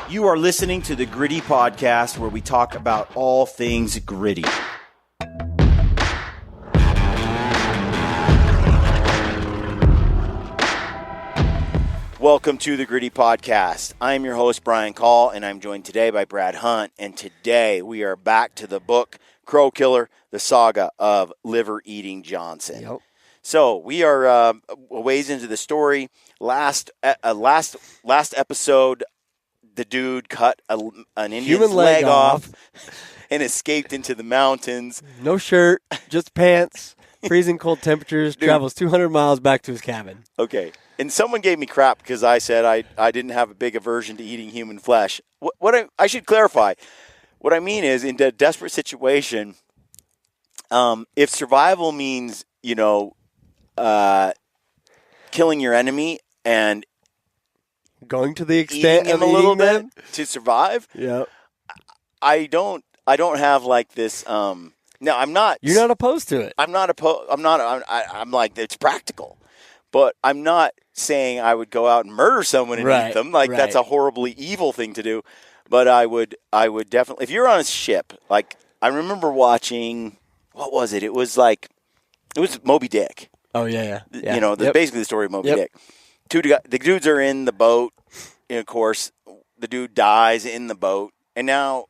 You are listening to the Gritty Podcast, where we talk about all things gritty. Welcome to the Gritty Podcast. I'm your host, Brian Call, and I'm joined today by Brad Hunt. And today we are back to the book, Crow Killer, the Saga of Liver-Eating Johnson. Yep. So we are a ways into the story. Last episode, the dude cut an Indian's leg off and escaped into the mountains. No shirt, just pants, freezing cold temperatures, travels 200 miles back to his cabin. Okay. And someone gave me crap because I said I didn't have a big aversion to eating human flesh. I should clarify. What I mean is, in a desperate situation, if survival means, killing your enemy and going to the extent of a little bit to survive. Yeah. I don't have like this. No, I'm not. You're not opposed to it. I'm not opposed. I'm like, it's practical, but I'm not saying I would go out and murder someone and eat them. Like that's a horribly evil thing to do. But I would definitely, if you're on a ship, like I remember watching, what was it? It was Moby Dick. Oh yeah. Basically the story of Moby Dick. The dudes are in the boat, and of course, the dude dies in the boat, and now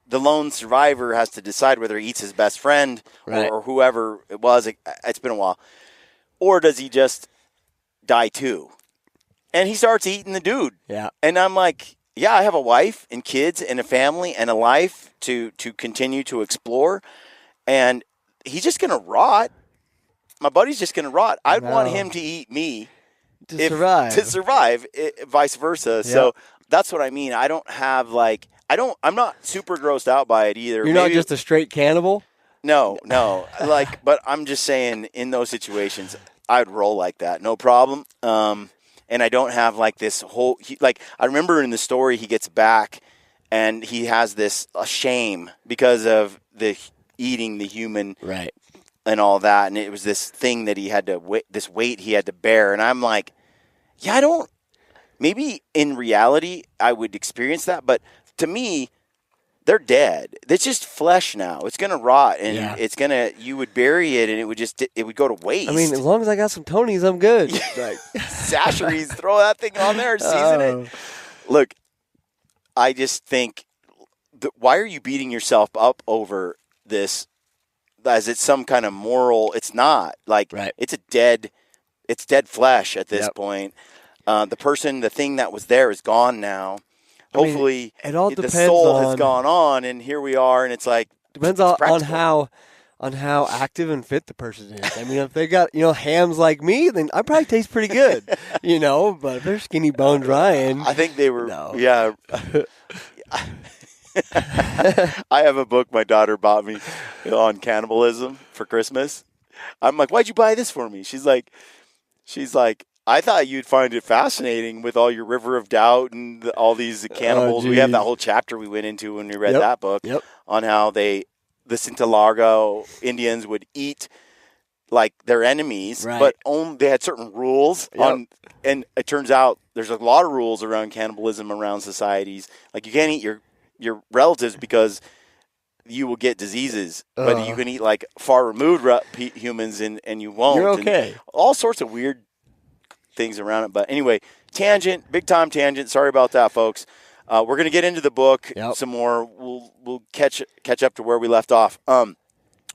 the lone survivor has to decide whether he eats his best friend or whoever it was. It's been a while. Or does he just die too? And he starts eating the dude. Yeah. And I'm like, yeah, I have a wife and kids and a family and a life to continue to explore, and he's just going to rot. My buddy's just going to rot. I'd want him to eat me. To survive, vice versa. Yep. So that's what I mean. I don't have I'm not super grossed out by it either. You're not just a straight cannibal? No. But I'm just saying in those situations, I'd roll like that. No problem. And I don't have like this whole, I remember in the story he gets back and he has this shame because of the eating the human. Right. And all that, and it was this thing that he had to this weight he had to bear, and I'm like, yeah, maybe in reality I would experience that, but to me, they're dead. It's just flesh now. It's gonna rot, and you would bury it, and it would go to waste. I mean, as long as I got some Tonys, I'm good. Right. Sasheries, throw that thing on there, season it. Look, I just think, why are you beating yourself up over this? As it's some kind of moral, it's not it's dead flesh at this point. The thing that was there is gone now. Hopefully, it all the depends soul has gone on, and here we are, and it's like depends on how active and fit the person is. I mean, if they got hams like me, then I probably taste pretty good, But if they're skinny bones Ryan, I think they were. No. Yeah. I have a book my daughter bought me on cannibalism for Christmas. I'm like, why'd you buy this for me? She's like, I thought you'd find it fascinating with all your River of Doubt and all these cannibals. We have that whole chapter we went into when we read that book on how the Sintalgargo Indians would eat like their enemies, but they had certain rules on. And it turns out there's a lot of rules around cannibalism around societies. Like you can't eat your relatives because you will get diseases, but you can eat like far removed humans and you won't. You're okay. And all sorts of weird things around it. But anyway, big time tangent. Sorry about that, folks. We're going to get into the book some more. We'll catch up to where we left off.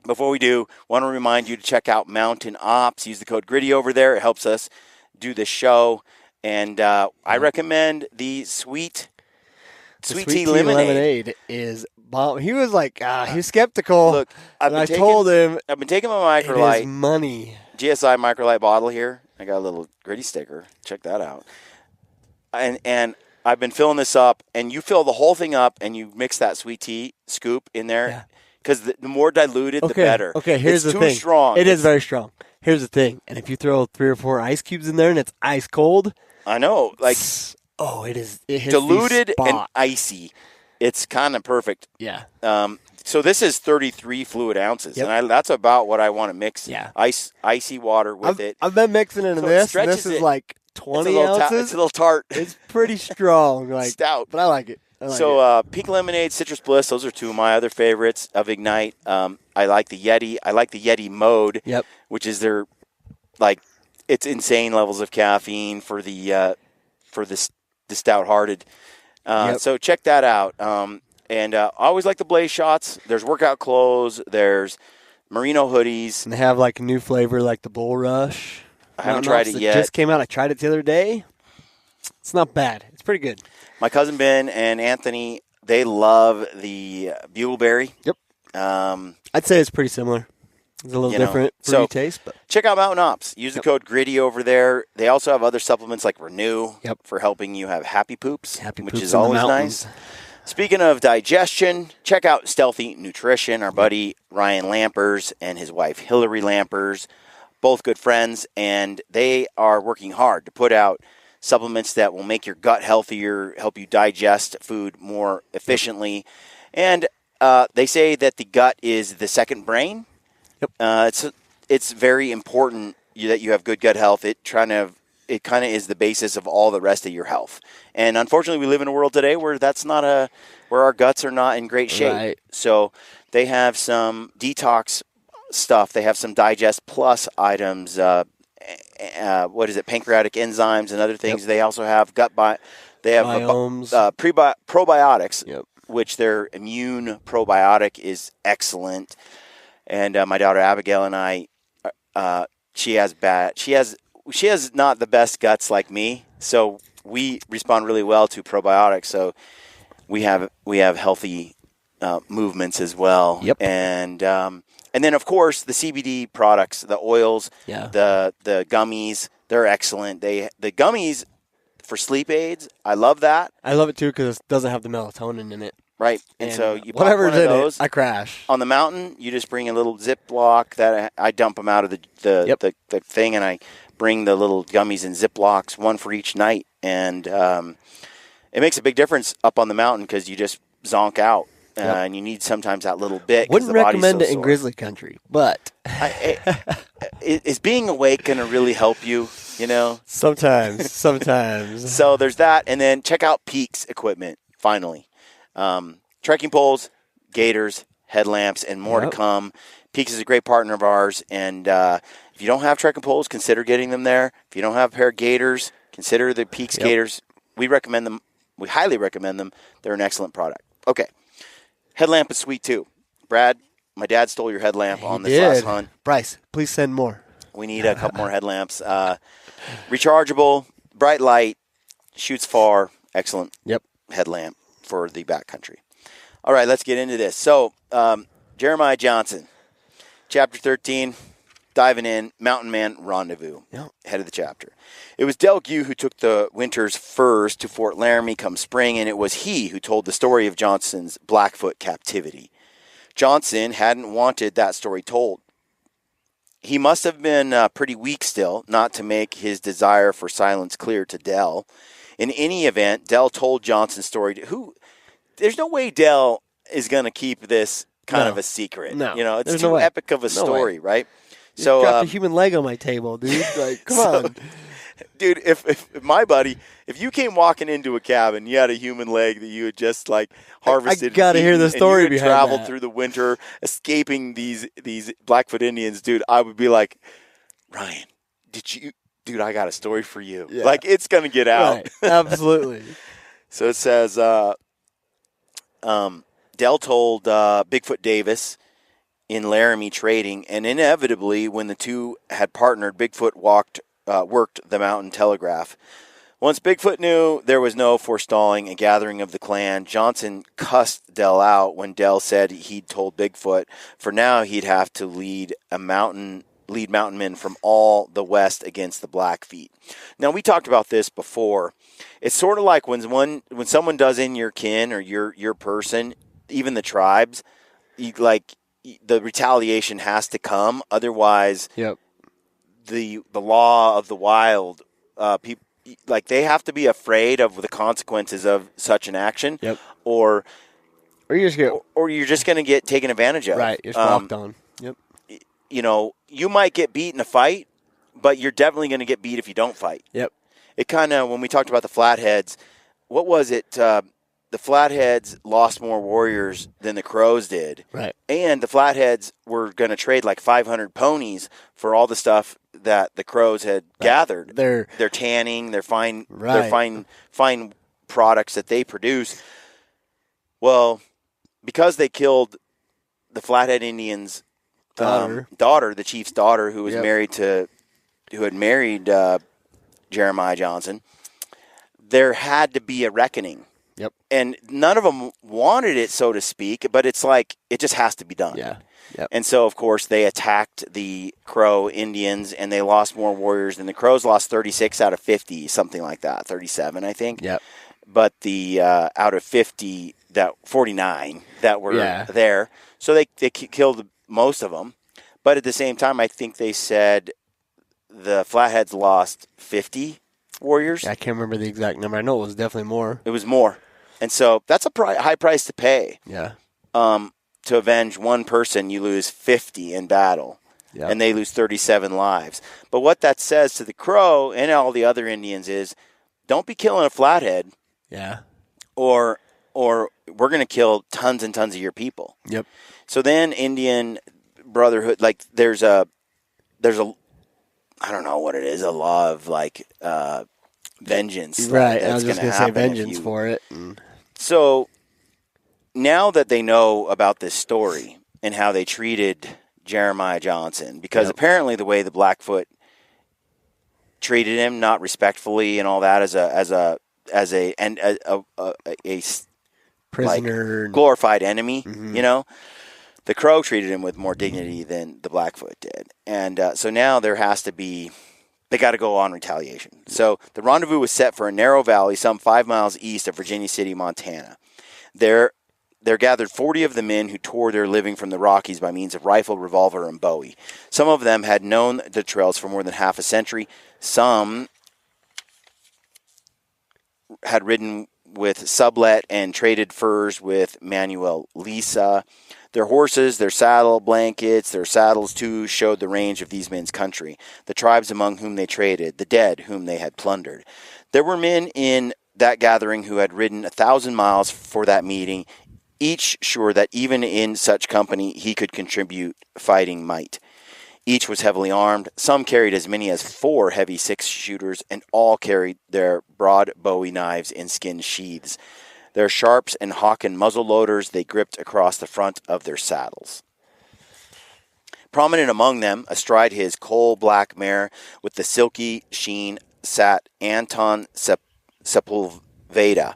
Before we do, want to remind you to check out Mountain Ops. Use the code GRITTY over there. It helps us do this show. And I recommend the Sweet Tea Lemonade is bomb. He was like, he was skeptical. Look, I told him, I've been taking my microlite. It is money. GSI microlite bottle here. I got a little Gritty sticker. Check that out. And I've been filling this up, and you fill the whole thing up, and you mix that sweet tea scoop in there. Because the more diluted, the better. Okay, here's the thing. It's too strong. It is very strong. Here's the thing. And if you throw 3 or 4 ice cubes in there and it's ice cold. I know. Like, it is. It hits diluted and icy. It's kind of perfect. Yeah. So this is 33 fluid ounces, and that's about what I want to mix. Yeah. Icy water with it. I've been mixing into this, and this is like 20 ounces. It's a little tart. It's pretty strong. Like stout. But I like it. Pink Lemonade, Citrus Bliss, those are two of my other favorites of Ignite. I like the Yeti. I like the Yeti Mode, which is their, it's insane levels of caffeine for the stout-hearted. So check that out. And I always like the Blaze Shots. There's workout clothes. There's merino hoodies. And they have like a new flavor like the Bull Rush. I haven't tried it yet. It just came out. I tried it the other day. It's not bad. It's pretty good. My cousin Ben and Anthony, they love the Bugleberry. Yep. I'd say it's pretty similar. It's a little different fruity taste. But check out Mountain Ops. Use the code GRIDDY over there. They also have other supplements like Renew for helping you have happy poops, which is always nice. Speaking of digestion, check out Stealthy Nutrition. Our buddy Ryan Lampers and his wife Hillary Lampers, both good friends, and they are working hard to put out supplements that will make your gut healthier, help you digest food more efficiently. And they say that the gut is the second brain. It's very important that you have good gut health. It kind of is the basis of all the rest of your health. And unfortunately, we live in a world today where that's not where our guts are not in great shape. Right. So they have some detox stuff. They have some Digest Plus items. Pancreatic enzymes and other things. They also have they have probiotics, which their immune probiotic is excellent. And my daughter Abigail and I, she has not the best guts like me, so we respond really well to probiotics. So we have healthy movements as well. And then, of course, the CBD products, the oils, the gummies, they're excellent. The gummies for sleep aids, I love that. I love it, too, because it doesn't have the melatonin in it. Right. And so you pop whatever's one of in those. I crash. On the mountain, you just bring a little Ziploc that I dump them out of the thing, and I bring the little gummies in Ziplocs, one for each night. And it makes a big difference up on the mountain because you just zonk out. And you need sometimes that little bit. Wouldn't recommend it in grizzly country, but is being awake going to really help you? You know, sometimes. So there's that, and then check out Peaks equipment. Finally, trekking poles, gaiters, headlamps, and more to come. Peaks is a great partner of ours, and if you don't have trekking poles, consider getting them there. If you don't have a pair of gaiters, consider the Peaks gaiters. We recommend them. We highly recommend them. They're an excellent product. Okay. Headlamp is sweet, too. Brad, my dad stole your headlamp on this last hunt. Bryce, please send more. We need a couple more headlamps. Rechargeable, bright light, shoots far, excellent headlamp for the backcountry. All right, let's get into this. So, Jeremiah Johnson, Chapter 13, diving in, Mountain Man Rendezvous, head of the chapter. It was Del Gue who took the Winter's furs to Fort Laramie come spring, and it was he who told the story of Johnson's Blackfoot captivity. Johnson hadn't wanted that story told. He must have been pretty weak still, not to make his desire for silence clear to Del. In any event, Del told Johnson's story there's no way Del is going to keep this kind of a secret. No. You know, it's too epic of a story, right? So dropped a human leg on my table, dude. Like, come on. Dude, if my buddy, if you came walking into a cabin, you had a human leg that you had just harvested. I gotta hear the story and you had behind traveled that. through the winter, escaping these Blackfoot Indians, dude. I would be like, Ryan, dude? I got a story for you. Yeah. Like, it's gonna get out. Right. Absolutely. So it says, Del told Bigfoot Davis in Laramie trading, and inevitably, when the two had partnered, Bigfoot worked the mountain telegraph. Once Bigfoot knew there was no forestalling a gathering of the clan, Johnson cussed Del out when Del said he'd told Bigfoot. For now, he'd have to lead mountain men from all the west against the Blackfeet. Now, we talked about this before. It's sort of like when someone does in your kin or your person, even the tribes, the retaliation has to come. Otherwise, the law of the wild, people they have to be afraid of the consequences of such an action, or you're just going to get taken advantage of. Right, you're walked on. Yep. You know, you might get beat in a fight, but you're definitely going to get beat if you don't fight. Yep. It kind of, when we talked about the flatheads, what was it? the Flatheads lost more warriors than the Crows did. Right. And the Flatheads were going to trade like 500 ponies for all the stuff that the Crows had gathered. Their tanning, their fine products that they produce. Well, because they killed the Flathead Indians' daughter, the chief's daughter, who was who had married Jeremiah Johnson, there had to be a reckoning. Yep. And none of them wanted it, so to speak, but it's like it just has to be done. Yeah. Yep. And so, of course, they attacked the Crow Indians, and they lost more warriors than the Crows. Lost 36 out of 50, something like that, 37, I think. Yep. But the out of 50, 49 that were there, so they killed most of them. But at the same time, I think they said the Flatheads lost 50 warriors. I can't remember the exact number. I know it was definitely more. It was more. And so that's a high price to pay. Yeah. To avenge one person, you lose 50 in battle. Yep. And they lose 37 lives. But what that says to the Crow and all the other Indians is, don't be killing a Flathead. Yeah. Or we're going to kill tons and tons of your people. Yep. So then Indian Brotherhood, like there's a I don't know what it is, a law of like vengeance. Right. I was just going to say vengeance for it. So now that they know about this story and how they treated Jeremiah Johnson, because apparently the way the Blackfoot treated him, not respectfully and all that, as a prisoner, like, glorified enemy, you know, the Crow treated him with more dignity than the Blackfoot did. And so now there has to be, they got to go on retaliation. So the rendezvous was set for a narrow valley some 5 miles east of Virginia City, Montana. There gathered 40 of the men who tore their living from the Rockies by means of rifle, revolver, and bowie. Some of them had known the trails for more than half a century. Some had ridden with Sublet and traded furs with Manuel Lisa. Their horses, their saddle blankets, their saddles too showed the range of these men's country, the tribes among whom they traded, the dead whom they had plundered. There were men in that gathering who had ridden 1,000 miles for that meeting, each sure that even in such company he could contribute fighting might. Each was heavily armed. Some carried as many as 4 heavy 6-shooters, and all carried their broad bowie knives in skin sheaths. Their sharps and hawken muzzle loaders they gripped across the front of their saddles. Prominent among them, astride his coal-black mare with the silky sheen, sat Anton Sepulveda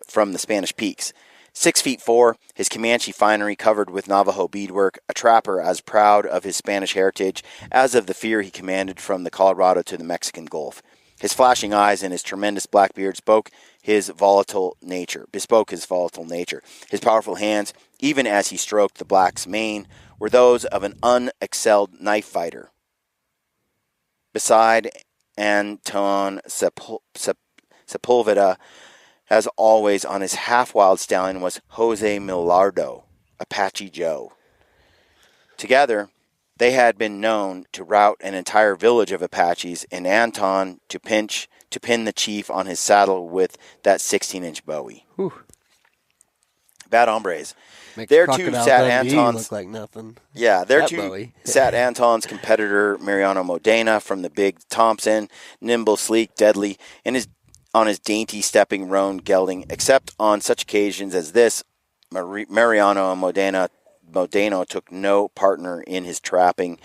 from the Spanish Peaks. 6'4", his Comanche finery covered with Navajo beadwork, a trapper as proud of his Spanish heritage as of the fear he commanded from the Colorado to the Mexican Gulf. His flashing eyes and his tremendous black beard bespoke his volatile nature. His powerful hands, even as he stroked the black's mane, were those of an unexcelled knife fighter. Beside Anton Sepulveda, as always, on his half-wild stallion was Jose Milardo, Apache Joe. Together, they had been known to rout an entire village of Apaches, and Anton to pin the chief on his saddle with that 16-inch bowie. Whew. Bad hombres. Makes there too sat Anton's. Look like nothing. Yeah, there too sat Anton's competitor Mariano Modena from the Big Thompson, nimble, sleek, deadly, and on his dainty stepping roan gelding. Except on such occasions as this, Mariano and Modena took no partner in his trapping,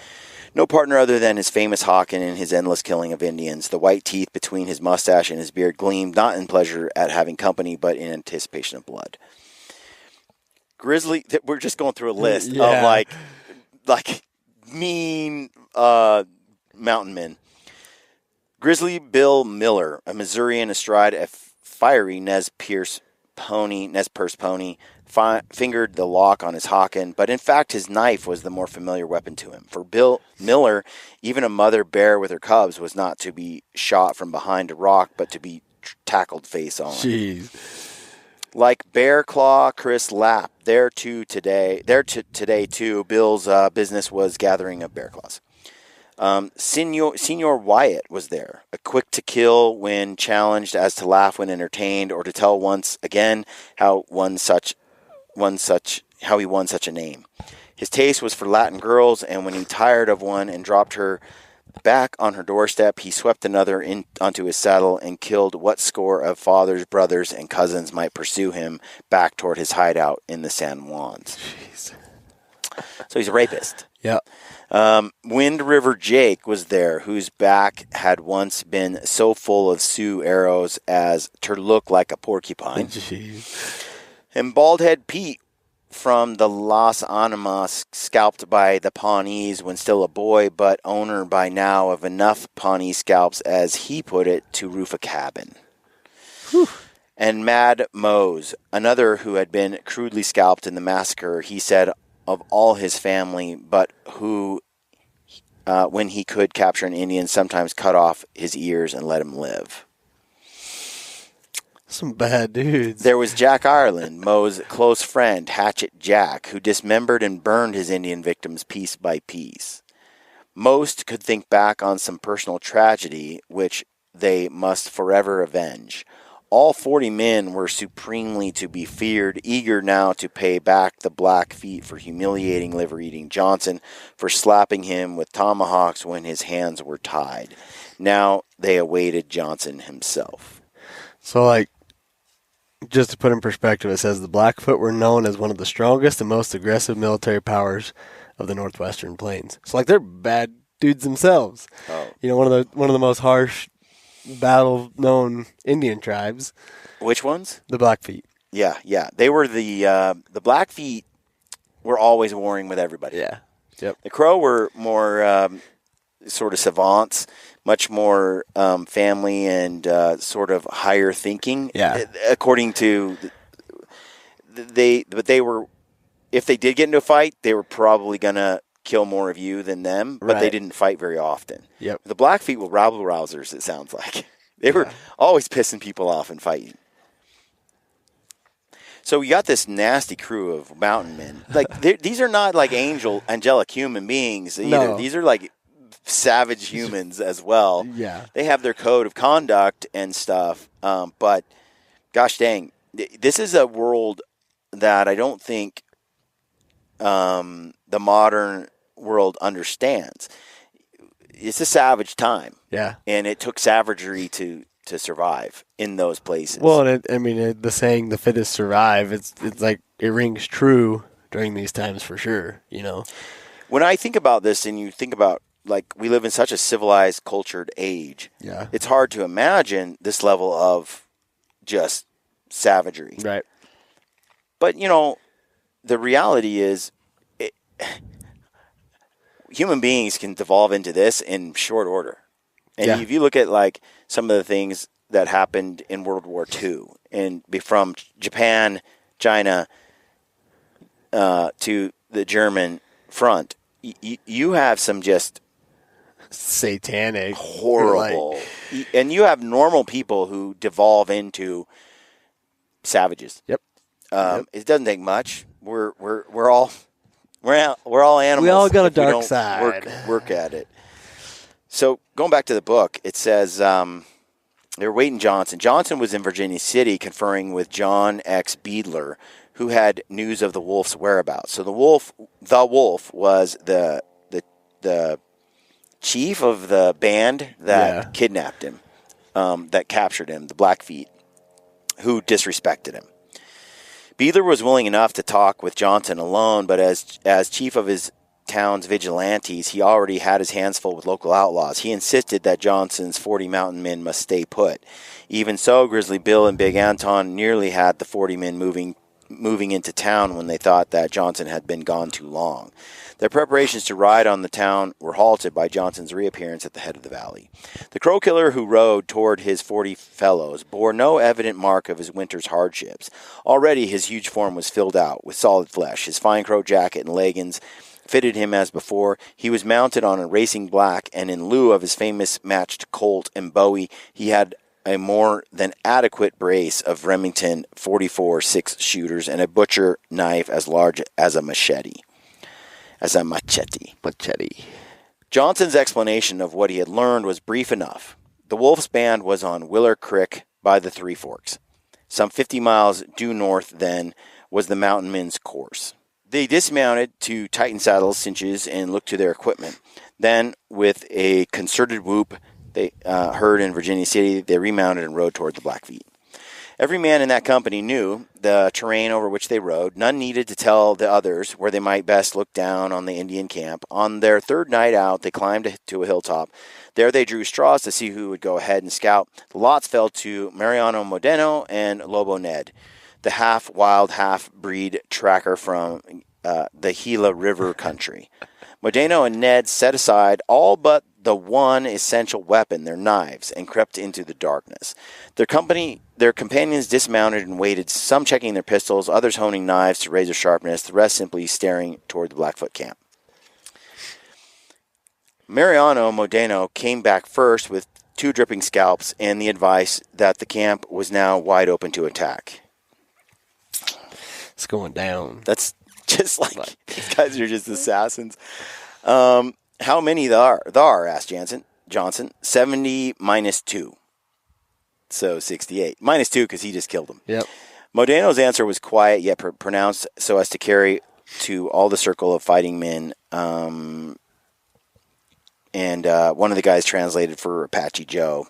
no partner other than his famous Hawken in his endless killing of Indians. The white teeth between his mustache and his beard gleamed not in pleasure at having company, but in anticipation of blood. Grizzly, we're just going through a list of like mean mountain men. Grizzly Bill Miller, a Missourian astride a fiery Nez Perce pony, fingered the lock on his Hawken, but in fact his knife was the more familiar weapon to him. For Bill Miller, even a mother bear with her cubs was not to be shot from behind a rock, but to be tackled face on. Jeez. Like Bear Claw Chris Lapp, today too, Bill's business was gathering of bear claws. Senior Wyatt was there, a quick to kill when challenged, as to laugh when entertained, or to tell once again how he won such a name. His taste was for Latin girls, and when he tired of one and dropped her back on her doorstep, he swept another onto his saddle and killed what score of fathers, brothers, and cousins might pursue him back toward his hideout in the San Juans. Jeez. So he's a rapist. Yeah. Wind River Jake was there, whose back had once been so full of Sioux arrows as to look like a porcupine. Jeez. And Baldhead Pete from the Las Animas, scalped by the Pawnees when still a boy, but owner by now of enough Pawnee scalps, as he put it, to roof a cabin. Whew. And Mad Mose, another who had been crudely scalped in the massacre, he said, of all his family, but who, when he could capture an Indian, sometimes cut off his ears and let him live. Some bad dudes. There was Jack Ireland, Moe's close friend, Hatchet Jack, who dismembered and burned his Indian victims piece by piece. Most could think back on some personal tragedy which they must forever avenge. All 40 men were supremely to be feared, eager now to pay back the Blackfeet for humiliating liver-eating Johnson, for slapping him with tomahawks when his hands were tied. Now they awaited Johnson himself. So, like, just to put in perspective, it says the Blackfoot were known as one of the strongest and most aggressive military powers of the Northwestern Plains. So, like, they're bad dudes themselves. Oh. You know, one of the most harsh, battle-known Indian tribes. Which ones? The Blackfeet. Yeah. They were the Blackfeet were always warring with everybody. Yeah. Yep. The Crow were more sort of savants, much more family and sort of higher thinking. Yeah. According to they were, if they did get into a fight, they were probably gonna kill more of you than them, but they didn't fight very often. Yep. The Blackfeet were rabble rousers. It sounds like they were always pissing people off and fighting. So we got this nasty crew of mountain men. Like these are not like angelic human beings either. No. These are like savage humans as well. Yeah. They have their code of conduct and stuff. But gosh dang, this is a world that I don't think the modern world understands. It's a savage time. Yeah. And it took savagery to survive in those places. Well, and the saying "the fittest survive," it's like it rings true during these times for sure. You know, when I think about this, and you think about like we live in such a civilized, cultured age, it's hard to imagine this level of just savagery. Right. But you know, the reality is, human beings can devolve into this in short order. And if you look at like some of the things that happened in World War II, and from Japan, China, to the German front, you have some just satanic, horrible, and you have normal people who devolve into savages. Yep. It doesn't take much. We're all animals. We all got a if we dark don't side. Work at it. So going back to the book, it says they were waiting Johnson. Johnson was in Virginia City conferring with John X. Beadler, who had news of the wolf's whereabouts. So the wolf was the chief of the band that kidnapped him, that captured him, the Blackfeet, who disrespected him. Beadler was willing enough to talk with Johnson alone, but as chief of his town's vigilantes, he already had his hands full with local outlaws. He insisted that Johnson's 40 mountain men must stay put. Even so, Grizzly Bill and Big Anton nearly had the 40 men moving into town when they thought that Johnson had been gone too long. Their preparations to ride on the town were halted by Johnson's reappearance at the head of the valley. The Crow killer who rode toward his 40 fellows bore no evident mark of his winter's hardships. Already his huge form was filled out with solid flesh. His fine crow jacket and leggings fitted him as before. He was mounted on a racing black, and in lieu of his famous matched Colt and Bowie, he had a more than adequate brace of Remington 44 6-shooters and a butcher knife as large as a machete. Machete. Johnson's explanation of what he had learned was brief enough. The wolf's band was on Willer Creek by the Three Forks. Some 50 miles due north then was the mountain men's course. They dismounted to tighten saddles, cinches, and look to their equipment. Then, with a concerted whoop they heard in Virginia City, they remounted and rode toward the Blackfeet. Every man in that company knew the terrain over which they rode. None needed to tell the others where they might best look down on the Indian camp. On their third night out, they climbed to a hilltop. There they drew straws to see who would go ahead and scout. The lots fell to Mariano Modeno and Lobo Ned, the half-wild, half-breed tracker from the Gila River country. Modeno and Ned set aside all but the one essential weapon, their knives, and crept into the darkness. Their companions dismounted and waited, some checking their pistols, others honing knives to razor sharpness, the rest simply staring toward the Blackfoot camp. Mariano Modeno came back first with 2 dripping scalps and the advice that the camp was now wide open to attack. It's going down. That's just like these guys are just assassins. How many there are? Asked Johnson. 70 minus 2. So 68. Minus 2 because he just killed them. Yep. Modeno's answer was quiet yet pronounced so as to carry to all the circle of fighting men. And one of the guys translated for Apache Joe,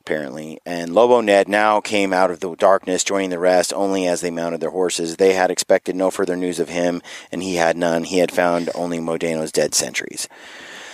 apparently. And Lobo Ned now came out of the darkness, joining the rest only as they mounted their horses. They had expected no further news of him, and he had none. He had found only Modeno's dead sentries.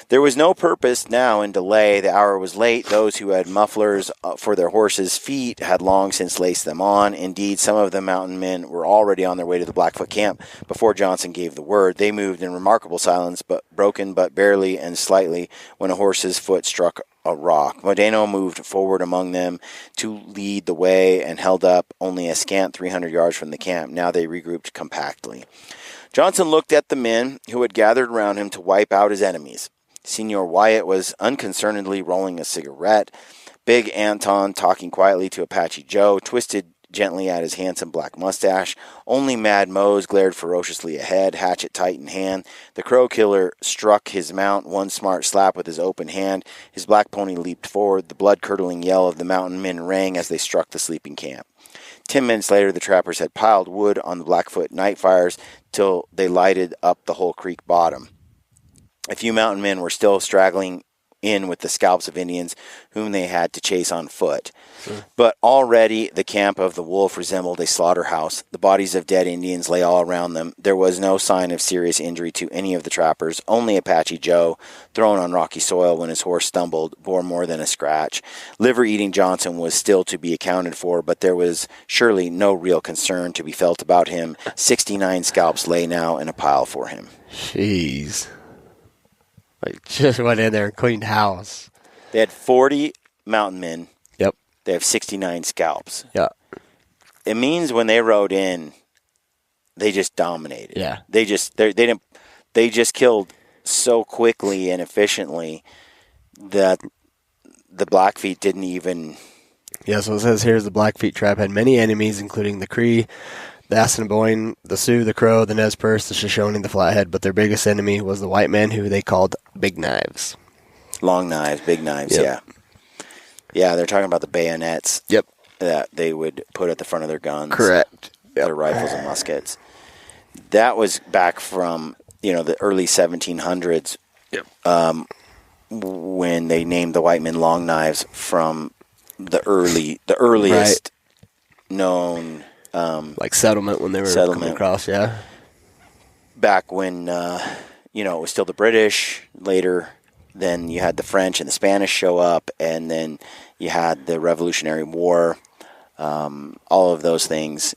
There was no purpose now in delay. The hour was late. Those who had mufflers for their horses' feet had long since laced them on. Indeed, some of the mountain men were already on their way to the Blackfoot camp before Johnson gave the word. They moved in remarkable silence, but broken but barely and slightly when a horse's foot struck a rock. Modeno moved forward among them to lead the way and held up only a scant 300 yards from the camp. Now they regrouped compactly. Johnson looked at the men who had gathered around him to wipe out his enemies. Senior Wyatt was unconcernedly rolling a cigarette. Big Anton, talking quietly to Apache Joe, twisted gently at his handsome black mustache. Only Mad Mose glared ferociously ahead, hatchet tight in hand. The Crow Killer struck his mount one smart slap with his open hand. His black pony leaped forward. The blood-curdling yell of the mountain men rang as they struck the sleeping camp. 10 minutes later, the trappers had piled wood on the Blackfoot night fires till they lighted up the whole creek bottom. A few mountain men were still straggling in with the scalps of Indians whom they had to chase on foot. Sure. But already the camp of the wolf resembled a slaughterhouse. The bodies of dead Indians lay all around them. There was no sign of serious injury to any of the trappers. Only Apache Joe, thrown on rocky soil when his horse stumbled, bore more than a scratch. Liver-Eating Johnson was still to be accounted for, but there was surely no real concern to be felt about him. 69 scalps lay now in a pile for him. Jeez. Like, just went in there and cleaned house. They had 40 mountain men. Yep. They have 69 scalps. Yeah. It means when they rode in, they just dominated. Yeah. They just killed so quickly and efficiently that the Blackfeet didn't even. Yeah, so it says here the Blackfeet tribe had many enemies, including the Cree, the Assiniboine, the Sioux, the Crow, the Nez Perce, the Shoshone, the Flathead, but their biggest enemy was the white men who they called Big Knives. Long knives, big knives, Yep. yeah. Yeah, they're talking about the bayonets. Yep. That they would put at the front of their guns. Correct. Their rifles and muskets. That was back from, the early 1700s. Yep. When they named the white men long knives from the earliest known like settlement when they were coming across, yeah. Back when, it was still the British. Later, then you had the French and the Spanish show up, and then you had the Revolutionary War, all of those things.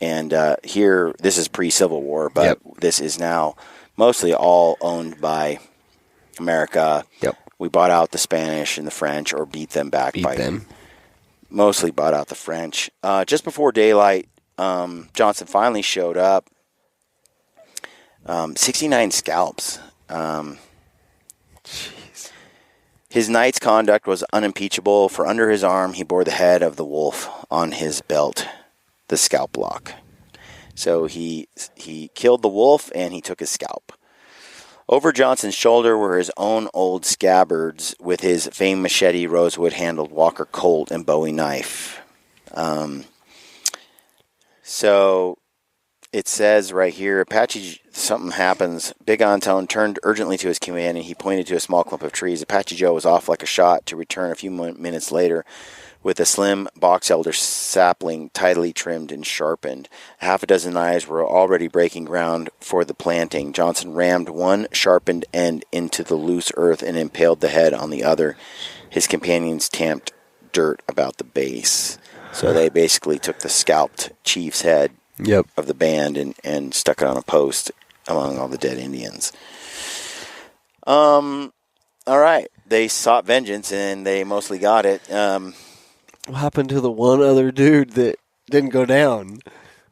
And here, this is pre-Civil War, but This is now mostly all owned by America. Yep. We bought out the Spanish and the French, or beat them back. Mostly bought out the French. Just before daylight, Johnson finally showed up. 69 scalps. His night's conduct was unimpeachable, for under his arm he bore the head of the wolf on his belt, the scalp lock. So he killed the wolf and he took his scalp. Over Johnson's shoulder were his own old scabbards with his famed machete, rosewood-handled Walker Colt, and Bowie knife. So it says right here, Apache, something happens. Big Anton turned urgently to his companion. He pointed to a small clump of trees. Apache Joe was off like a shot to return a few minutes later with a slim box elder sapling tightly trimmed and sharpened. Half a dozen knives were already breaking ground for the planting. Johnson rammed one sharpened end into the loose earth and impaled the head on the other. His companions tamped dirt about the base. So they basically took the scalped chief's head of the band and stuck it on a post among all the dead Indians. All right. They sought vengeance, and they mostly got it. What happened to the one other dude that didn't go down?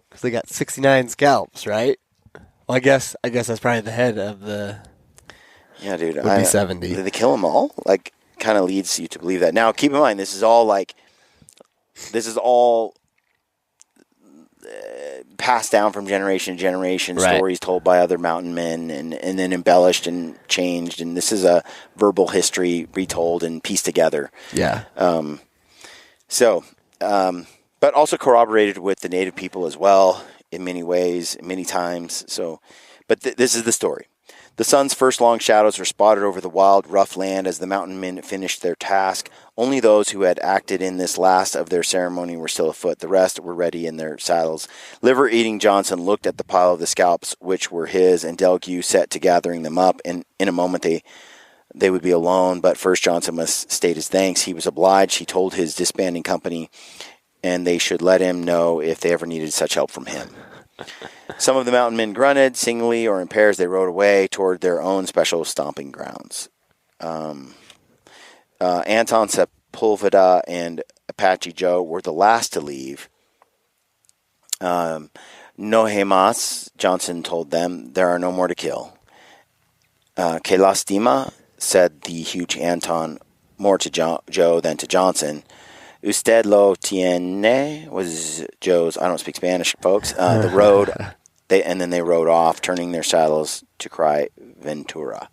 Because they got 69 scalps, right? Well, I guess that's probably the head of the... Yeah, dude. Would be 70. Did they kill them all? Like, kind of leads you to believe that. Now, keep in mind, this is all passed down from generation to generation, right. Stories told by other mountain men and then embellished and changed. And this is a verbal history retold and pieced together. Yeah. But also corroborated with the native people as well in many ways, many times. But this is the story. The sun's first long shadows were spotted over the wild, rough land as the mountain men finished their task. Only those who had acted in this last of their ceremony were still afoot. The rest were ready in their saddles. Liver-eating Johnson looked at the pile of the scalps, which were his, and Delgue set to gathering them up. And in a moment they would be alone, but first Johnson must state his thanks. He was obliged. He told his disbanding company, and they should let him know if they ever needed such help from him. Some of the mountain men grunted. Singly or in pairs, they rode away toward their own special stomping grounds. Anton Sepulveda and Apache Joe were the last to leave. No hemas, Johnson told them, there are no more to kill. Que lastima, said the huge Anton, more to Joe than to Johnson. Usted lo tiene, was Joe's, I don't speak Spanish, folks, the road, and then they rode off, turning their saddles to cry Ventura.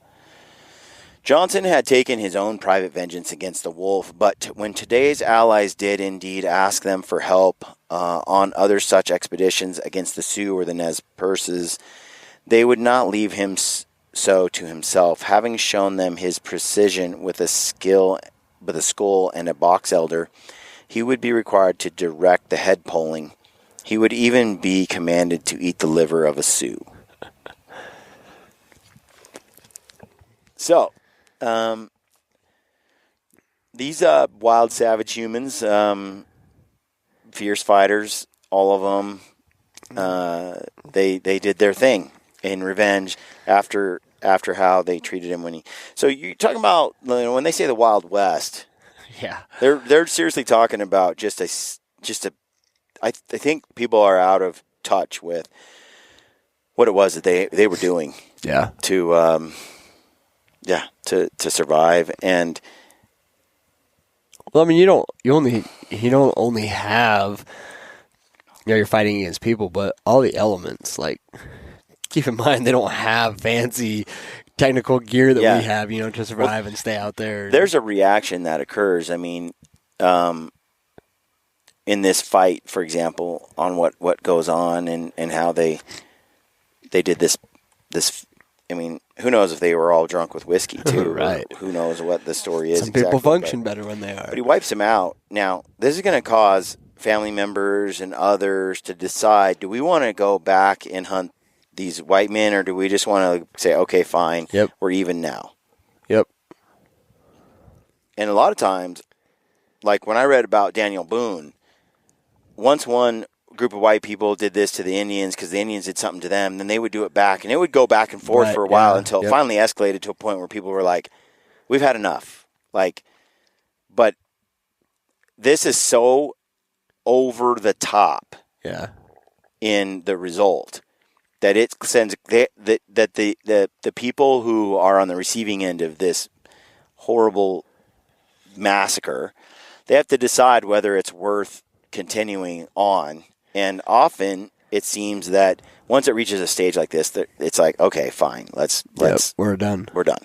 Johnson had taken his own private vengeance against the wolf, but when today's allies did indeed ask them for help on other such expeditions against the Sioux or the Nez Perces, they would not leave him so to himself. Having shown them his precision with a skull and a box elder, he would be required to direct the head pulling. He would even be commanded to eat the liver of a Sioux. So, these wild, savage humans, fierce fighters, all of them, they did their thing in revenge after how they treated him when he. So you're talking about when they say the Wild West. Yeah, they're seriously talking about just a. I think people are out of touch with what it was that they were doing. Yeah. To survive. And well, I mean, you don't only have, you're fighting against people, but all the elements. Like, keep in mind they don't have fancy technical gear that we have, to survive and stay out there. There's a reaction that occurs. I mean, in this fight, for example, on what goes on and how they did this. I mean, who knows if they were all drunk with whiskey too? Right. Who knows what the story is? Some people function better when they are. But he wipes them out. Now, this is going to cause family members and others to decide: do we want to go back and hunt these white men, or do we just want to say, okay, fine, we're even now? Yep. And a lot of times, like when I read about Daniel Boone, once one group of white people did this to the Indians because the Indians did something to them, then they would do it back, and it would go back and forth for a while until it finally escalated to a point where people were like, we've had enough. Like, but this is so over the top in the result that it sends that the people who are on the receiving end of this horrible massacre, they have to decide whether it's worth continuing on. And often it seems that once it reaches a stage like this, it's like, okay, fine, let's we're done. We're done.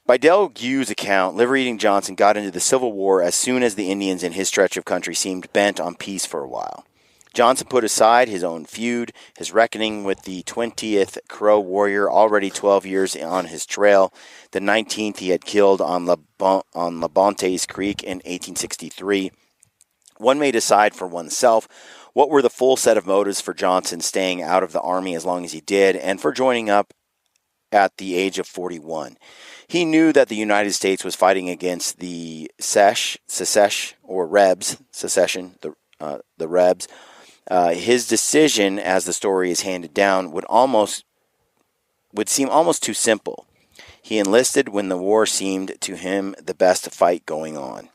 By Del Gue's account, Liver-Eating Johnson got into the Civil War as soon as the Indians in his stretch of country seemed bent on peace for a while. Johnson put aside his own feud, his reckoning with the 20th Crow warrior already 12 years on his trail, the 19th he had killed on Labontes Creek in 1863. One may decide for oneself what were the full set of motives for Johnson staying out of the Army as long as he did, and for joining up at the age of 41. He knew that the United States was fighting against the secession, the Rebs. His decision, as the story is handed down, would seem almost too simple. He enlisted when the war seemed to him the best fight going on.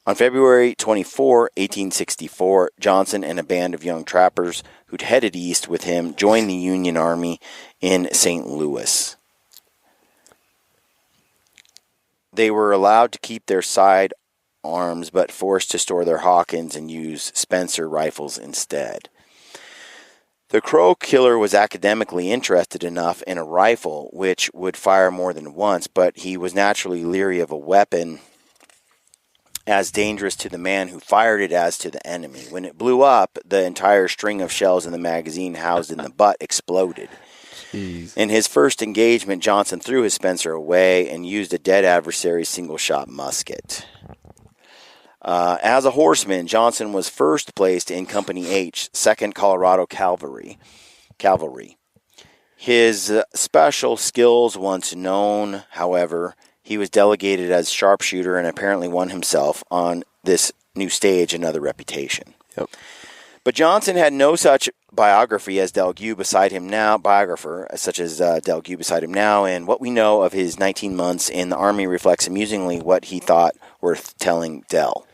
On February 24, 1864, Johnson and a band of young trappers who'd headed east with him joined the Union Army in St. Louis. They were allowed to keep their side arms, but forced to store their Hawkins and use Spencer rifles instead. The Crow killer was academically interested enough in a rifle which would fire more than once, but he was naturally leery of a weapon as dangerous to the man who fired it as to the enemy. When it blew up, the entire string of shells in the magazine housed in the butt exploded. Jeez. In his first engagement, Johnson threw his Spencer away and used a dead adversary's single-shot musket. As a horseman, Johnson was first placed in Company H, 2nd Colorado Cavalry. His special skills once known, however, he was delegated as sharpshooter and apparently won himself on this new stage another reputation. Yep. But Johnson had no such biography as Del Gue beside him now, and what we know of his 19 months in the Army reflects amusingly what he thought worth telling Del.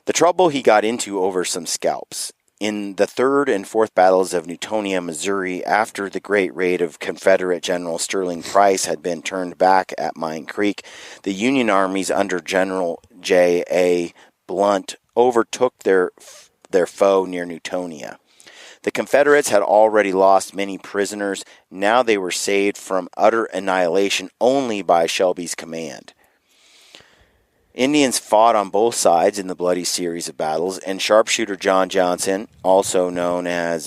The trouble he got into over some scalps. In the 3rd and 4th battles of Newtonia, Missouri, after the great raid of Confederate General Sterling Price had been turned back at Mine Creek, the Union armies under General J.A. Blunt overtook their foe near Newtonia. The Confederates had already lost many prisoners. Now they were saved from utter annihilation only by Shelby's command. Indians fought on both sides in the bloody series of battles, and sharpshooter John Johnson, also known as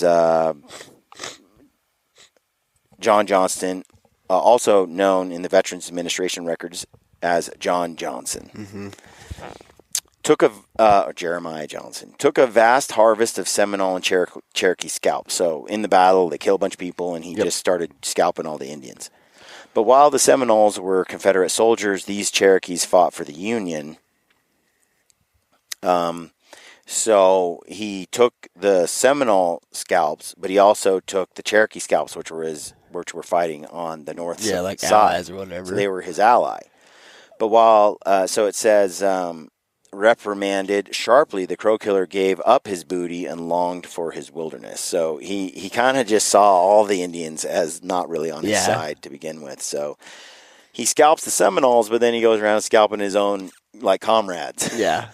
John Johnston, also known in the Veterans Administration records as John Johnson, Jeremiah Johnson, took a vast harvest of Seminole and Cherokee scalps. So in the battle, they killed a bunch of people, and he just started scalping all the Indians. But while the Seminoles were Confederate soldiers, these Cherokees fought for the Union. So he took the Seminole scalps, but he also took the Cherokee scalps, which were fighting on the north side. Yeah, like allies or whatever. So they were his ally. But while, so it says, reprimanded sharply, the Crow killer gave up his booty and longed for his wilderness. So he kind of just saw all the Indians as not really on his side to begin with. So he scalps the Seminoles, but then he goes around scalping his own comrades. Yeah.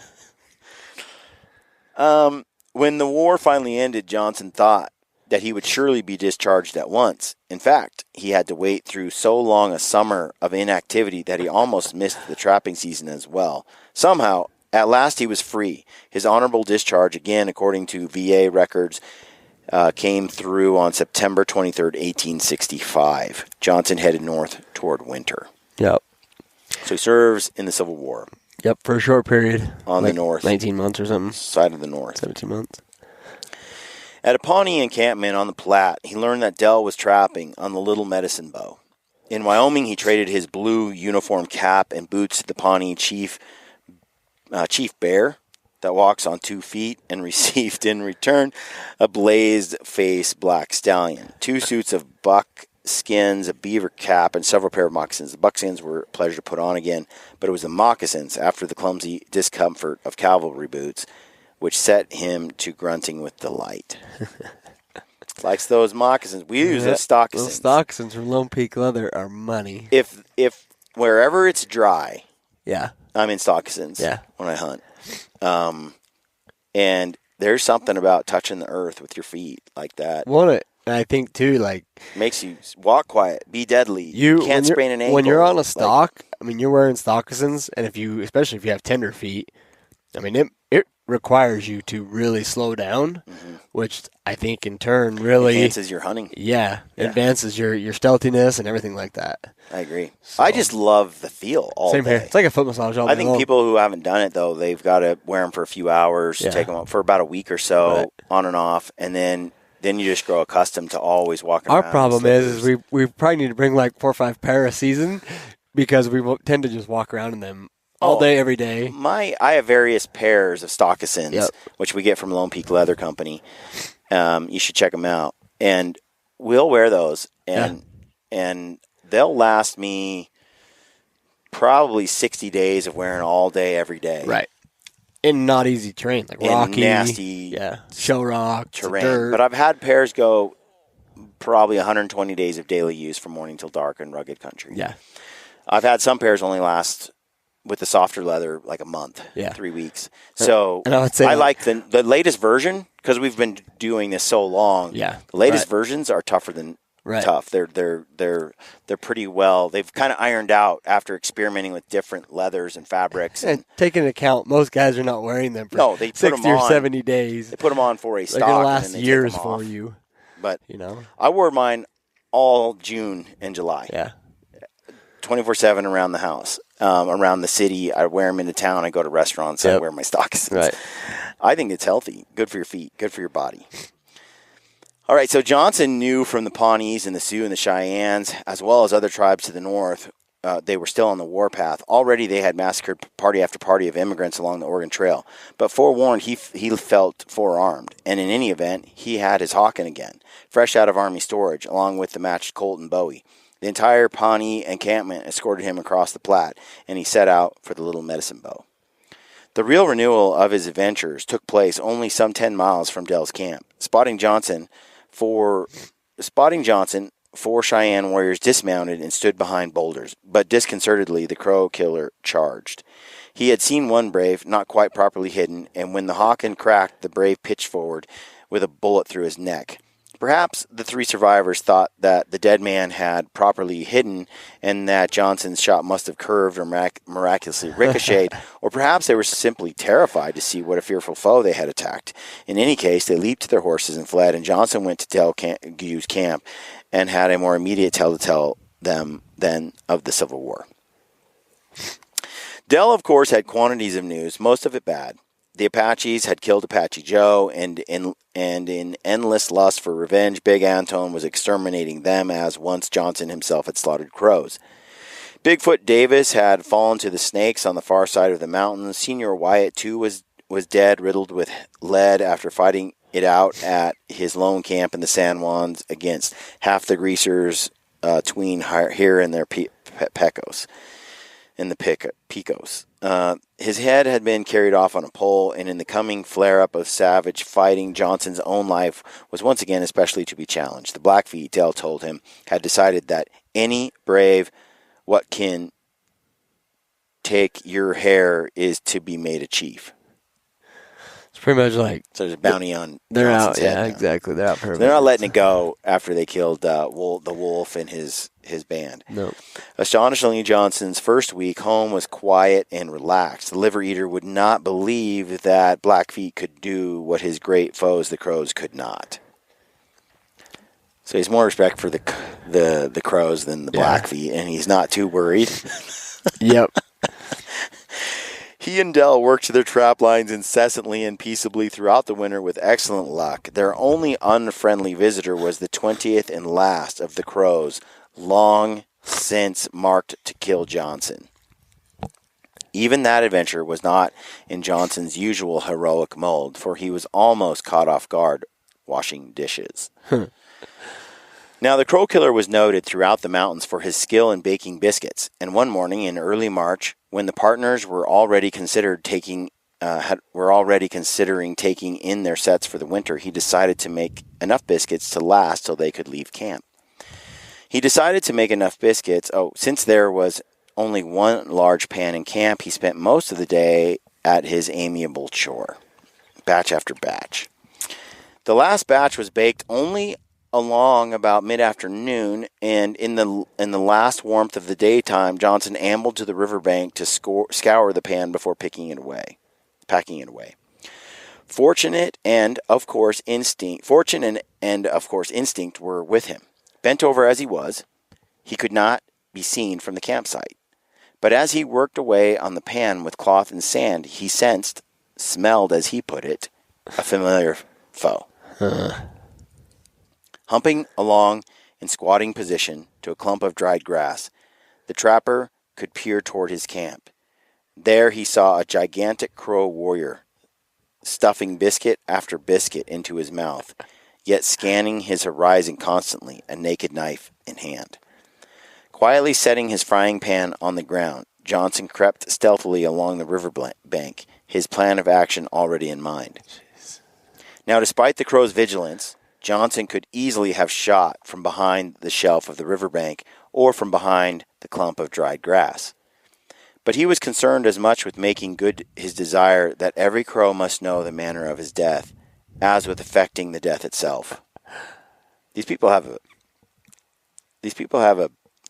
When the war finally ended, Johnson thought that he would surely be discharged at once. In fact, he had to wait through so long a summer of inactivity that he almost missed the trapping season as well. Somehow, at last he was free. His honorable discharge, again according to VA records, came through on September 23rd, 1865. Johnson headed north toward winter. Yep. So he serves in the Civil War. Yep, for a short period. On the north. 19 months or something. Side of the north. 17 months. At a Pawnee encampment on the Platte, he learned that Del was trapping on the Little Medicine Bow. In Wyoming, he traded his blue uniform cap and boots to the Pawnee Chief Bear that walks on 2 feet and received in return a blazed-faced black stallion, 2 suits of buck skins, a beaver cap, and several pair of moccasins. The buckskins were a pleasure to put on again, but it was the moccasins, after the clumsy discomfort of cavalry boots, which set him to grunting with delight. Likes those moccasins. We use those stockings. Those stockings from Lone Peak Leather are money. If wherever it's dry, yeah, I'm in stockings when I hunt. And there's something about touching the earth with your feet like that. And I think too, like, makes you walk quiet, be deadly. You can't sprain an ankle. When you're on a stalk, I mean, you're wearing stockings, and especially if you have tender feet, I mean, it requires you to really slow down, which I think in turn really enhances your hunting. Yeah, advances your stealthiness and everything like that. I agree. So, I just love the feel all same day. here. It's like a foot massage all day I think long. people who haven't done it, though, they've got to wear them for a few hours, take them up for about a week or so, on and off, and then you just grow accustomed to always walking around. Our problem is we probably need to bring like 4 or 5 pair a season because we tend to just walk around in them all day, every day. I have various pairs of stockings, which we get from Lone Peak Leather Company. You should check them out. And we'll wear those, and they'll last me probably 60 days of wearing all day, every day. Right. And not easy terrain, like rocky, nasty, shell rock, terrain. Dirt. But I've had pairs go probably 120 days of daily use from morning till dark in rugged country. Yeah. I've had some pairs only last with the softer leather like a month, 3 weeks. So and I would say I like the latest version because we've been doing this so long. Yeah. The latest versions are tougher than tough. They're pretty well. They've kind of ironed out after experimenting with different leathers and fabrics. And taking into account, most guys are not wearing them for 60 or 70 days. They put them on for a stock. They're going to last and years for you. But I wore mine all June and July. Yeah. 24/7 around the house, around the city. I wear them into town. I go to restaurants. I wear my stockings. Right. I think it's healthy. Good for your feet. Good for your body. All right, so Johnson knew from the Pawnees and the Sioux and the Cheyennes, as well as other tribes to the north, they were still on the warpath. Already they had massacred party after party of immigrants along the Oregon Trail. But forewarned, he felt forearmed. And in any event, he had his Hawken again, fresh out of Army storage, along with the matched Colt and Bowie. The entire Pawnee encampment escorted him across the Platte, and he set out for the Little Medicine Bow. The real renewal of his adventures took place only some 10 miles from Dell's camp. Spotting Johnson, 4 Cheyenne warriors dismounted and stood behind boulders, but disconcertedly the Crow killer charged. He had seen one brave, not quite properly hidden, and when the Hawken cracked, the brave pitched forward with a bullet through his neck. Perhaps the 3 survivors thought that the dead man had properly hidden and that Johnson's shot must have curved or miraculously ricocheted, or perhaps they were simply terrified to see what a fearful foe they had attacked. In any case, they leaped to their horses and fled, and Johnson went to Del Gu's camp and had a more immediate tale to tell them than of the Civil War. Del, of course, had quantities of news, most of it bad. The Apaches had killed Apache Joe, and in endless lust for revenge, Big Antone was exterminating them as once Johnson himself had slaughtered crows. Bigfoot Davis had fallen to the snakes on the far side of the mountains. Senior Wyatt, too, was dead, riddled with lead after fighting it out at his lone camp in the San Juans against half the greasers tween here and their pecos. In the Picos. His head had been carried off on a pole, and in the coming flare-up of savage fighting, Johnson's own life was once again especially to be challenged. The Blackfeet, Dell told him, had decided that any brave what can take your hair is to be made a chief. It's pretty much like... So there's a bounty on They're Johnson's out, head now. exactly. They're out for So they're not letting it go after they killed the wolf and his band. No. Astonishingly, Johnson's first week home was quiet and relaxed. The liver eater would not believe that Blackfeet could do what his great foes, the Crows, could not. So he's more respect for the Crows than the Blackfeet, and he's not too worried. Yep. He and Dell worked their trap lines incessantly and peaceably throughout the winter with excellent luck. Their only unfriendly visitor was the 20th and last of the Crows, long since marked to kill Johnson. Even that adventure was not in Johnson's usual heroic mold, for he was almost caught off guard washing dishes. Now, the Crow Killer was noted throughout the mountains for his skill in baking biscuits, and one morning in early March, when the partners were already considering taking in their sets for the winter, he decided to make enough biscuits to last till they could leave camp. He decided to make enough biscuits. Since there was only one large pan in camp, he spent most of the day at his amiable chore. batch after batch. The last batch was baked only along about mid-afternoon, and in the last warmth of the daytime, Johnson ambled to the riverbank to scour the pan before packing it away. Fortune and of course instinct were with him. Bent over as he was, he could not be seen from the campsite. But as he worked away on the pan with cloth and sand, he smelled, as he put it, a familiar foe. Humping along in squatting position to a clump of dried grass, the trapper could peer toward his camp. There he saw a gigantic Crow warrior, stuffing biscuit after biscuit into his mouth, yet scanning his horizon constantly, a naked knife in hand. Quietly setting his frying pan on the ground, Johnson crept stealthily along the river bank, his plan of action already in mind. Jeez. Now, despite the Crow's vigilance, Johnson could easily have shot from behind the shelf of the riverbank or from behind the clump of dried grass. But he was concerned as much with making good his desire that every Crow must know the manner of his death as with effecting the death itself. These people have a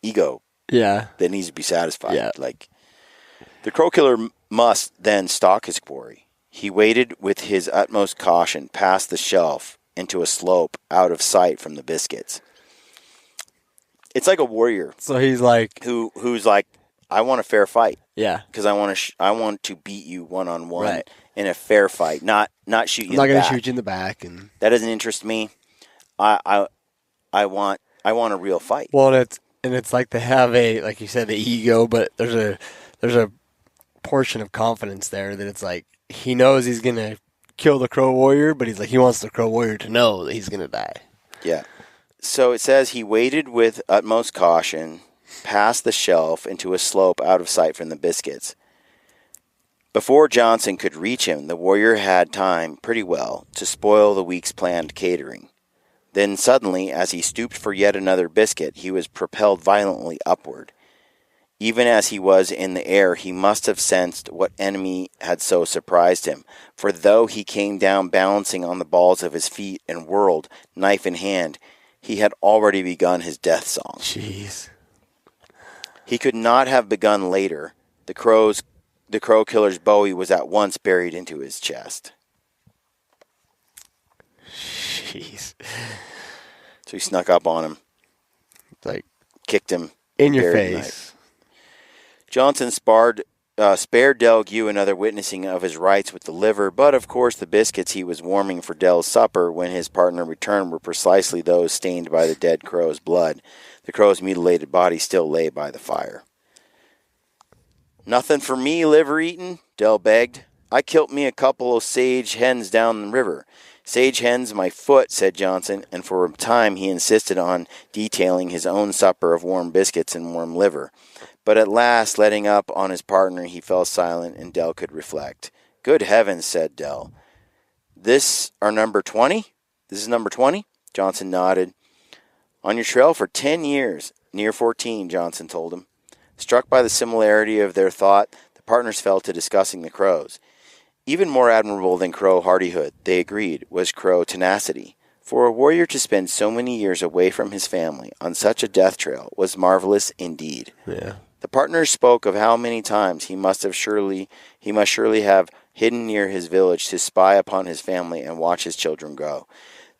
ego that needs to be satisfied. Yeah. Like, the Crow killer must then stalk his quarry. He waited with his utmost caution past the shelf into a slope out of sight from the biscuits. It's like a warrior. So he's like, who's like, I want a fair fight. Yeah, because I want to beat you one-on-one in a fair fight, not shoot you. I'm not going to shoot you in the back, and that doesn't interest me. I want a real fight. Well, and it's like they have like you said, the ego, but there's a portion of confidence there that it's like he knows he's going to kill the Crow warrior, but he's like, he wants the Crow warrior to know that he's going to die. Yeah. So it says he waited with utmost caution past the shelf into a slope out of sight from the biscuits. Before Johnson could reach him, the warrior had time pretty well to spoil the week's planned catering. Then suddenly, as he stooped for yet another biscuit, he was propelled violently upward. Even as he was in the air, he must have sensed what enemy had so surprised him, for though he came down balancing on the balls of his feet and whirled, knife in hand, he had already begun his death song. Jeez. He could not have begun later. The Crow killer's bowie was at once buried into his chest. Jeez. So he snuck up on him, like kicked him in your face. Johnson spared Delgue another witnessing of his rights with the liver, but of course the biscuits he was warming for Dell's supper when his partner returned were precisely those stained by the dead Crow's blood. The Crow's mutilated body still lay by the fire. "Nothing for me, liver-eatin'," Dell begged. "I kilt me a couple of sage hens down the river." "Sage hens my foot," said Johnson, and for a time he insisted on detailing his own supper of warm biscuits and warm liver. But at last, letting up on his partner, he fell silent, and Dell could reflect. "Good heavens," said Dell. "This our number 20? This is number 20? Johnson nodded. "On your trail for 10 years, near 14, Johnson told him. Struck by the similarity of their thought, the partners fell to discussing the Crows. Even more admirable than Crow hardihood, they agreed, was Crow tenacity. For a warrior to spend so many years away from his family on such a death trail was marvelous indeed. Yeah. The partners spoke of how many times he must surely have hidden near his village to spy upon his family and watch his children grow.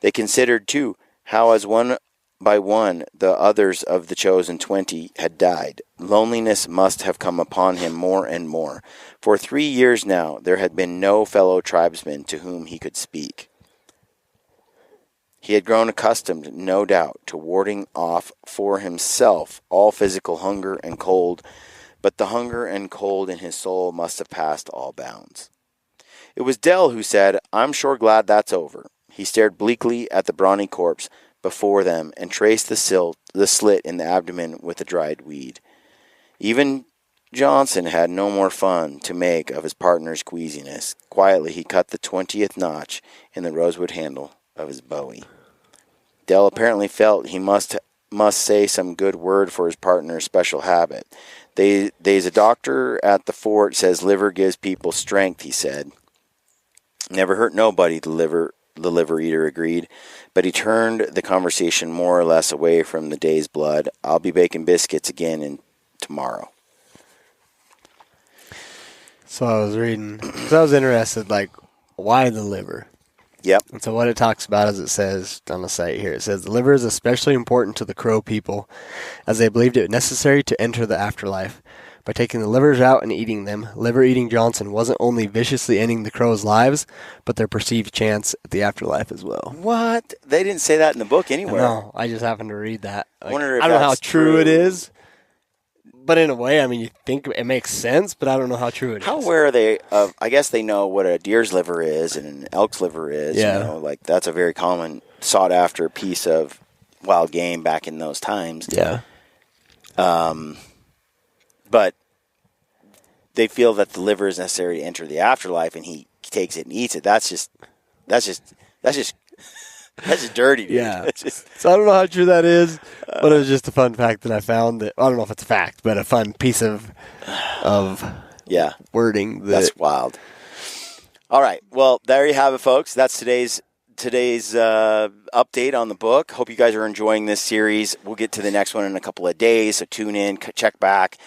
They considered, too, how as one by one the others of the chosen 20 had died. Loneliness must have come upon him more and more. For 3 years now there had been no fellow tribesman to whom he could speak. He had grown accustomed, no doubt, to warding off for himself all physical hunger and cold, but the hunger and cold in his soul must have passed all bounds. It was Dell who said, "I'm sure glad that's over." He stared bleakly at the brawny corpse before them and traced the slit in the abdomen with a dried weed. Even Johnson had no more fun to make of his partner's queasiness. Quietly he cut the 20th notch in the rosewood handle of his bowie. Dell apparently felt he must say some good word for his partner's special habit. "They's a doctor at the fort says liver gives people strength," he said. Never hurt nobody, the liver eater agreed, but he turned the conversation more or less away from the day's blood. I'll be baking biscuits again tomorrow. So I was reading, because I was interested, like, why the liver? Yep. And so what it talks about is it says on the site here, it says the liver is especially important to the Crow people as they believed it necessary to enter the afterlife. By taking the livers out and eating them, liver-eating Johnson wasn't only viciously ending the Crows' lives, but their perceived chance at the afterlife as well. What? They didn't say that in the book anywhere. No, I just happened to read that. Like, I don't know how true it is, but in a way, I mean, you think it makes sense, but I don't know how true it is. How aware are they of, I guess they know what a deer's liver is and an elk's liver is. Yeah. You know, like that's a very common, sought-after piece of wild game back in those times. Yeah. But they feel that the liver is necessary to enter the afterlife, and he takes it and eats it. That's just dirty, dude. Yeah. Just, So I don't know how true that is, but it was just a fun fact that I found. That I don't know if it's a fact, but a fun piece of yeah, wording. that's wild. All right, well, there you have it, folks. That's today's update on the book. Hope you guys are enjoying this series. We'll get to the next one in a couple of days, so tune in, check back.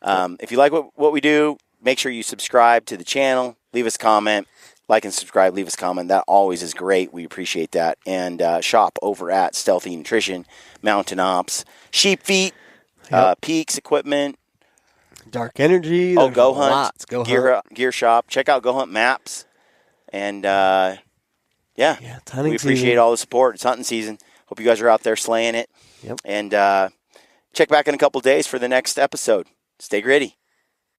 If you like what we do, make sure you subscribe to the channel. Leave us a comment. Like and subscribe. Leave us a comment. That always is great. We appreciate that. And shop over at Stealthy Nutrition, Mountain Ops, Sheep Feet, Peaks Equipment. Dark Energy. Go Hunt. Lots. Go Gear, Hunt. Gear Shop. Check out Go Hunt Maps. And, yeah, it's hunting we appreciate season. all the support. It's hunting season. Hope you guys are out there slaying it. Yep. And check back in a couple days for the next episode. Stay gritty.